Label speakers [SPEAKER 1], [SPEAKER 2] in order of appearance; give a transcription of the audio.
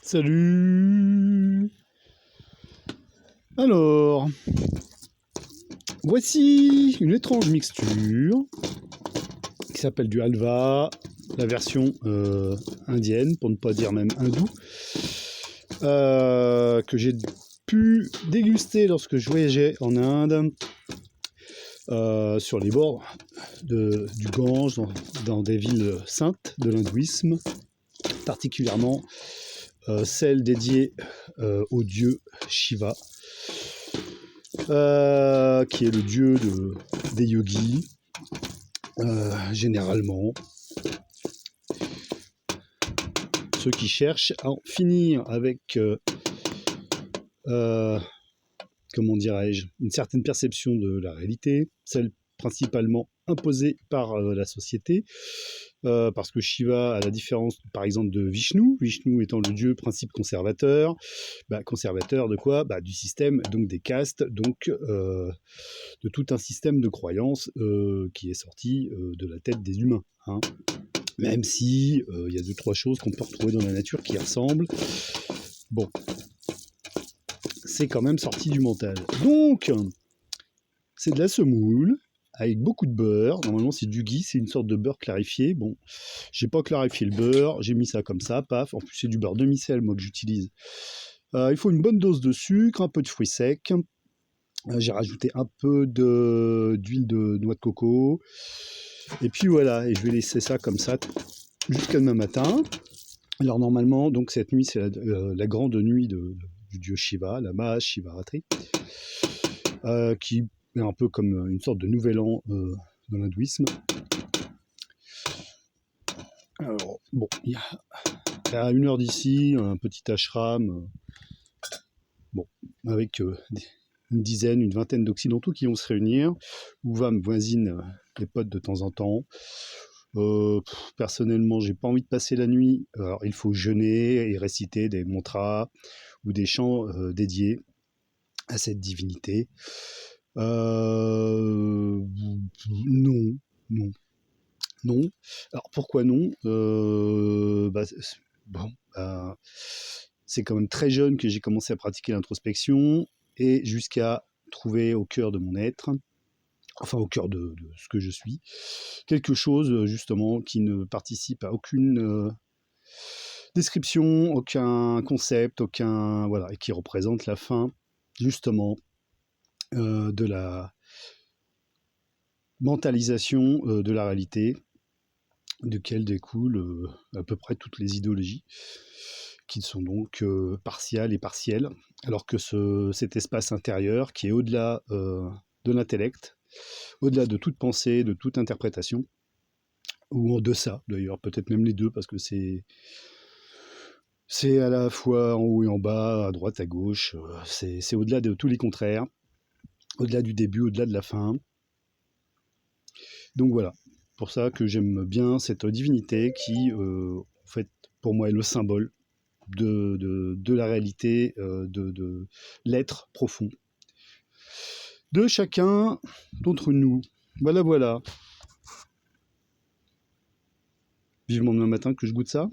[SPEAKER 1] Salut. Alors, voici une étrange mixture qui s'appelle du halva, la version indienne, pour ne pas dire même hindoue, que j'ai pu déguster lorsque je voyageais en Inde, sur les bords du Gange, dans des villes saintes de l'hindouisme, particulièrement celle dédiée au dieu Shiva, qui est le dieu des yogis, généralement. Ceux qui cherchent à en finir avec, comment dirais-je, une certaine perception de la réalité, celle principalement imposée par la société, parce que Shiva, à la différence par exemple de Vishnu, Vishnu étant le dieu principe conservateur, conservateur de quoi? Du système, donc des castes, donc de tout un système de croyances qui est sorti de la tête des humains, hein. Même si y a 2-3 choses qu'on peut retrouver dans la nature qui ressemblent. Bon, c'est quand même sorti du mental. Donc, c'est de la semoule avec beaucoup de beurre. Normalement, c'est du ghee, c'est une sorte de beurre clarifié. Bon, j'ai pas clarifié le beurre, j'ai mis ça comme ça, paf. En plus, c'est du beurre demi-sel, moi, que j'utilise. Il faut une bonne dose de sucre, un peu de fruits secs. J'ai rajouté un peu d'huile de noix de coco. Et puis voilà, et je vais laisser ça comme ça jusqu'à demain matin. Alors normalement, donc cette nuit, c'est la grande nuit du dieu Shiva, la Maha Shivaratri, qui est un peu comme une sorte de nouvel an dans l'hindouisme. Alors, bon, il y a à 1 heure d'ici, un petit ashram, bon, avec une dizaine, une vingtaine d'occidentaux qui vont se réunir, où va me voisine les potes de temps en temps. Personnellement, j'ai pas envie de passer la nuit. Alors, il faut jeûner et réciter des mantras ou des chants dédiés à cette divinité. Non, non, non. Alors pourquoi non? Bon, c'est quand même très jeune que j'ai commencé à pratiquer l'introspection et jusqu'à trouver au cœur de mon être, enfin au cœur de ce que je suis, quelque chose justement qui ne participe à aucune description, aucun concept, voilà, et qui représente la fin justement de la mentalisation de la réalité, duquel découlent à peu près toutes les idéologies, qui sont donc partiales et partielles, alors que cet espace intérieur qui est au-delà de l'intellect, au-delà de toute pensée, de toute interprétation, ou en deçà d'ailleurs, peut-être même les deux, parce que c'est à la fois en haut et en bas, à droite, à gauche, c'est au-delà de tous les contraires, au-delà du début, au-delà de la fin. Donc voilà, pour ça que j'aime bien cette divinité qui, en fait, pour moi, est le symbole de la réalité, de l'être profond de chacun d'entre nous. Voilà, voilà. Vivement demain matin que je goûte ça.